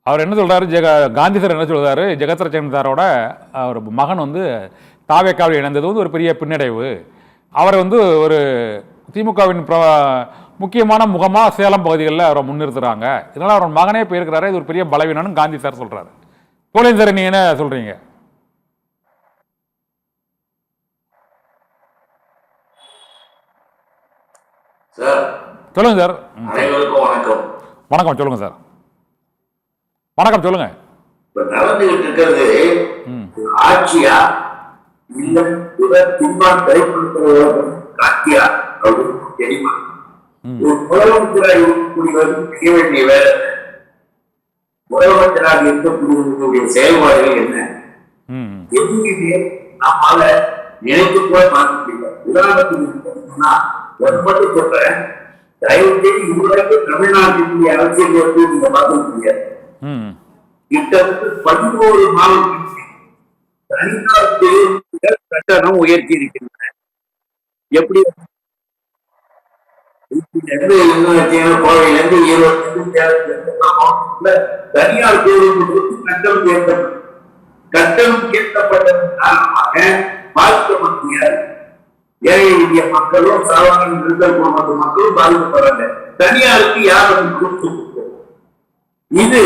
அவர் என்ன சொல்றாரு, காந்தி சார் என்ன சொல்றாரு, ஜெகத்ரட்சகன் சாரோட அவர் மகன் வந்து தாவேக்காவில் இணைந்தது வந்து ஒரு பெரிய பின்னடைவு. அவரை வந்து ஒரு திமுகவின் முக்கியமான முகமாக சேலம் பகுதிகளில் அவரை முன்னிறுத்துறாங்க. இதனால் அவர் மகனே போயிருக்கிறாரு, இது ஒரு பெரிய பலவீனம்னு காந்தி சார் சொல்றாரு. போலேன் சார், நீங்க என்ன சொல்றீங்க? சார் சொல்லுங்க சார். அனைவருக்கும் வணக்கம். வணக்கம், சொல்லுங்க சார். வணக்கம், சொல்லுங்க. நடந்துகிட்டு இருக்கிறது ஆட்சியா இல்ல காட்சியா அப்படின்னு தெரியுமா? ஒரு முதலமைச்சராக இருக்கக்கூடியவர் செய்ய வேண்டிய வேலை, முதலமைச்சராக இருக்கக்கூடியவர்களுடைய செயல்பாடுகள் என்ன, எதுவுமே நம்மால நினைத்து கூட பார்க்க முடியல. உதாரணத்துக்கு ஒரு மட்டும் சொல்றேன், தயவு செய்து இதுவரைக்கும் தமிழ்நாட்டினுடைய அரசியல் வந்து நீங்க பார்க்க முடியாது. கிட்டத்தட்ட 11 மாவட்டத்தில் தனியார் பேருந்துகள் கட்டணம் உயர்த்தி இருக்கின்றன. எப்படி கோவையில இருந்து ஈரோடு மாவட்டத்தில் தனியார் பேருந்துகளுக்கு கட்டணம் ஏற்பட்டது. கட்டணம் ஏற்பட்டதன் காரணமாக பாதிக்கப்பட்ட ஏழை எளிய மக்களும் சாதாரண நிறுத்தல் குடும்பத்து மக்களும் பாதிக்கப்படுறாங்க. தனியாருக்கு யாரும் கொடுத்து இது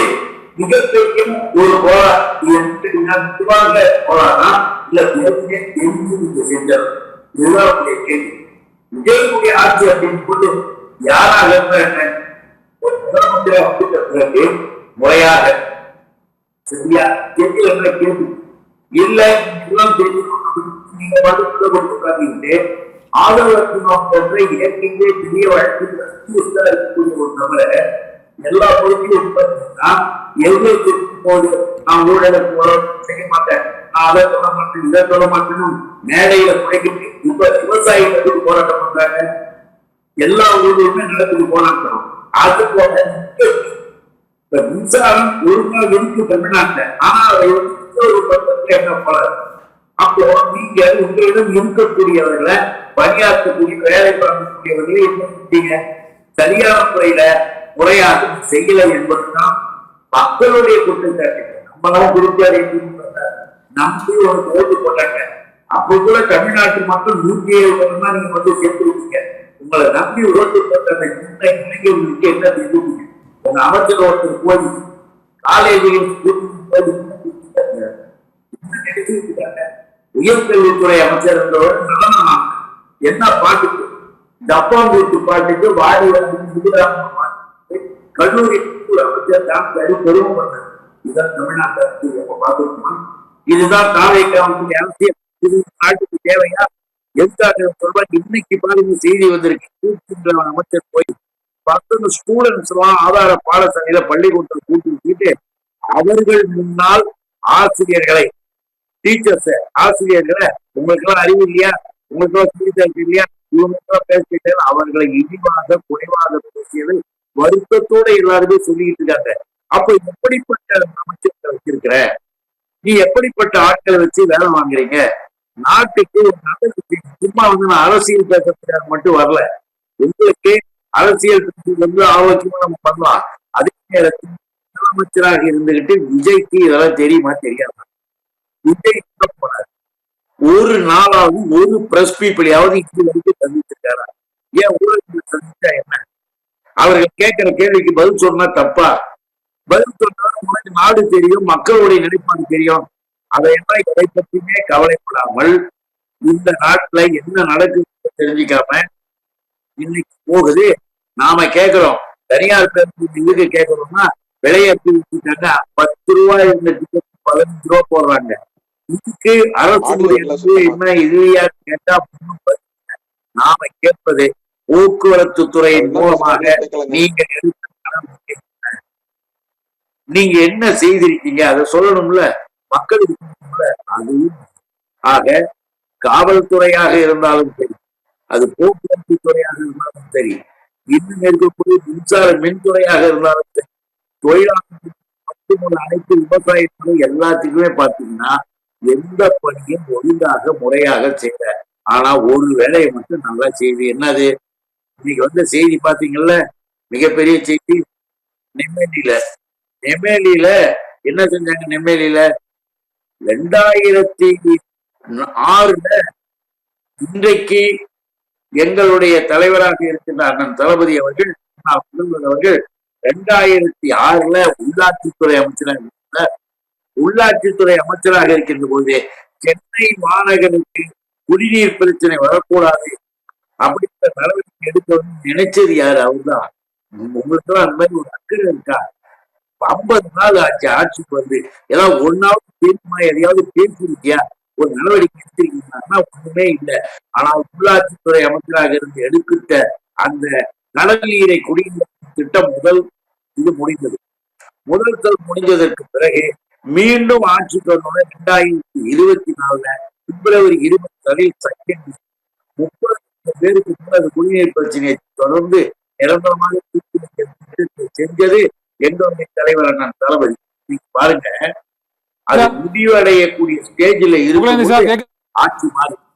மிகப்பெரிய ஒரு போராட்டம் இல்ல செஞ்சது. இதுதான் கேள்வி. விஜயனுடைய ஆட்சி அப்படின்னு போட்டு யாராக இருந்தாங்க பிறகு முறையாக சரியா என்ற கேள்வி இல்ல நீங்க கொடுத்துக்காதீங்க. ஆதரவு இயற்கையிலே பெரிய வழக்கில் இருக்கக்கூடிய ஒரு தவிர எல்லா பொருட்களும் எங்களுக்கு போது நான் ஊழலுக்கு செய்ய மாட்டேன், நான் அதை சொல்ல மாட்டேன், இதை சொல்ல மாட்டேன்னு மேடையில குறைக்கிட்டு இப்ப விவசாயிகளுக்கு போராட்டம் பண்றாங்க. எல்லா ஊர்களுமே நிலத்துக்கு போராட்டம். அது போல இப்ப மின்சாரம் ஒரு நாள் இருக்கு தமிழ்நாட்டில், ஆனா அதை ஒரு பக்கத்துல என்ன போல. அப்போ நீங்க உங்களிடம் இருக்கக்கூடியவர்களை பணியாற்றக்கூடிய வேலை பார்க்கக்கூடியவர்களை என்ன செஞ்சீங்க? சரியான முறையில முறையாக செய்யலை என்பதுதான் மக்களுடைய குற்றச்சாட்டு. நம்மளாம் குறிப்பாக நம்பி ஒரு ஓட்டு போட்டாங்க. அப்ப கூட தமிழ்நாட்டு மக்கள் 107 தான் நீங்க வந்து சேர்த்துருக்கீங்க. உங்களை நம்பி ஓட்டு போட்ட அந்த சின்ன இளைஞர்களுக்கு என்ன தெரியுங்க? உங்க அமைச்சர் ஒருத்தர் போய் காலேஜில் உயர்கல்வித்துறை அமைச்சர் என்றவர் நடனம் என்ன பாட்டுக்கு டப்பாங்குத்து பாட்டுக்கு வாடி வந்து கல்லூரி அமைச்சர் தான் பெருமை பண்ணார். இதுதான் தமிழ்நாட்டு அரசியல் பார்த்துருக்கோம். இதுதான் தாவேக்காவுடைய அரசியல். இது நாட்டுக்கு தேவையா? எதுக்காக சொல்றாங்க? இன்னைக்கு பாருங்க செய்தி வந்திருக்கு. அமைச்சர் போய் 10 ஸ்டூடெண்ட்ஸ் எல்லாம் ஆதார பாடசாலையில பள்ளிக்கூடத்தில் கூட்டி வச்சுட்டு அவர்கள் முன்னால் ஆசிரியர்களை டீச்சர்ஸ் ஆசிரியர்களை உங்களுக்கு எல்லாம் அறிவு இல்லையா, உங்களுக்கு எல்லாம் சிகிச்சை இல்லையா, இவங்களுக்கெல்லாம் பேசிட்டு அவர்களை இழிவாக குறைவாக பேசியது வருத்தத்தோட எல்லாருமே சொல்லிட்டு இருக்காங்க. அப்ப எப்படிப்பட்ட அமைச்சர்களை வச்சிருக்கிற நீ, எப்படிப்பட்ட ஆட்களை வச்சு வேலை வாங்குறீங்க? நாட்டுக்கு ஒரு நல்ல சும்மா வந்து நான் அரசியல் பேசுறதுக்காக மட்டும் வரல. உங்களுக்கு அரசியல் வந்து ஆரோக்கியமா நம்ம பண்ணலாம். அதே நேரத்தில் முதலமைச்சராக இருந்துகிட்டு விஜய்க்கு இதெல்லாம் தெரியுமா தெரியாதா? விஜய் போனார், ஒரு நாளாவது ஒரு பிரஸ் பீப்பிளையாவது இது வரைக்கும் சந்திச்சிருக்காரா? ஏன் ஊழல் சந்திச்சா என்ன? அவர்கள் கேட்கிற கேள்விக்கு பதில் சொன்னா தப்பா? பதில் சொன்னா உனக்கு நாடு தெரியும், மக்களுடைய நிலைப்பாடு தெரியும். அதையெல்லாம் இதை பற்றியுமே கவலைப்படாமல் இந்த நாட்டுல என்ன நடக்குது தெரிஞ்சுக்காம இன்னைக்கு போகுது. நாம கேட்கிறோம், தனியார் பேருந்து இதுக்கு கேட்கிறோம்னா விலையேற்றி வச்சுட்டாங்க. 10 ரூபாய் இருந்த டிக்கெட் 15 ரூபா போடுறாங்க. இதுக்கு அரசு என்ன இதுயா கேட்டா நாம கேட்பது போக்குவரத்து துறையின் மூலமாக நீங்க என்ன செய்திருக்கீங்க அதை சொல்லணும்ல, மக்களுக்கு. அதுவும் ஆக காவல்துறையாக இருந்தாலும் சரி, அது போக்குவரத்து துறையாக இருந்தாலும் சரி, இன்னும் இருக்கக்கூடிய மின்துறையாக இருந்தாலும் சரி, தொழிலாளர்கள் அனைத்து விவசாயத்துறை எல்லாத்துக்குமே பாத்தீங்கன்னா எந்த பணியும் ஒழுங்காக முறையாக செய்யற. ஆனா ஒரு வேலையை மட்டும் நல்லா செய்யுது. என்னது? இன்னைக்கு செய்தி பாத்தீங்கல்ல, மிகப்பெரிய செய்தி. நெம்மதியில நெம்மேலியில என்ன செஞ்சாங்க? நெம்மேலியில 2006 இன்றைக்கு எங்களுடைய தலைவராக இருக்கின்ற அண்ணன் தளபதி அவர்கள் அவர்கள் 2006 உள்ளாட்சித்துறை அமைச்சராக இருந்தார். உள்ளாட்சித்துறை அமைச்சராக இருக்கின்ற போது சென்னை மாநகருக்கு குடிநீர் பிரச்சனை வரக்கூடாது அப்படின்ற நடவடிக்கை எடுக்க நினைச்சது யாரு? அவர்தான். உங்களுக்கு எல்லாம் அந்த மாதிரி ஒரு அக்கறை இருக்கா? 50 நாள் ஆச்சு ஆட்சிக்கு வந்து, ஏதாவது ஒன்னாவது பேசுமா, எதையாவது பேசிருக்கியா, ஒரு நடவடிக்கை எடுத்திருக்கீங்கன்னா ஒண்ணுமே இல்லை. ஆனால் உள்ளாட்சித்துறை அமைச்சராக இருந்து எடுக்கிட்ட அந்த கடல் நீரை குடிநீர் திட்டம் இது முடிந்தது. முதல் முடிஞ்சதற்கு பிறகு மீண்டும் ஆட்சிக்கு வந்தோட 2024 பிப்ரவரி 20 30 பேருக்கு அது குடிநீர் பிரச்சனையை தொடர்ந்து நிரந்தரமாக செஞ்சது எங்களுடைய தலைவர் அண்ணன் தளபதி. நீங்க பாருங்க, அது முடிவடையக்கூடிய ஸ்டேஜில் இருக்கும் ஆட்சி மாறி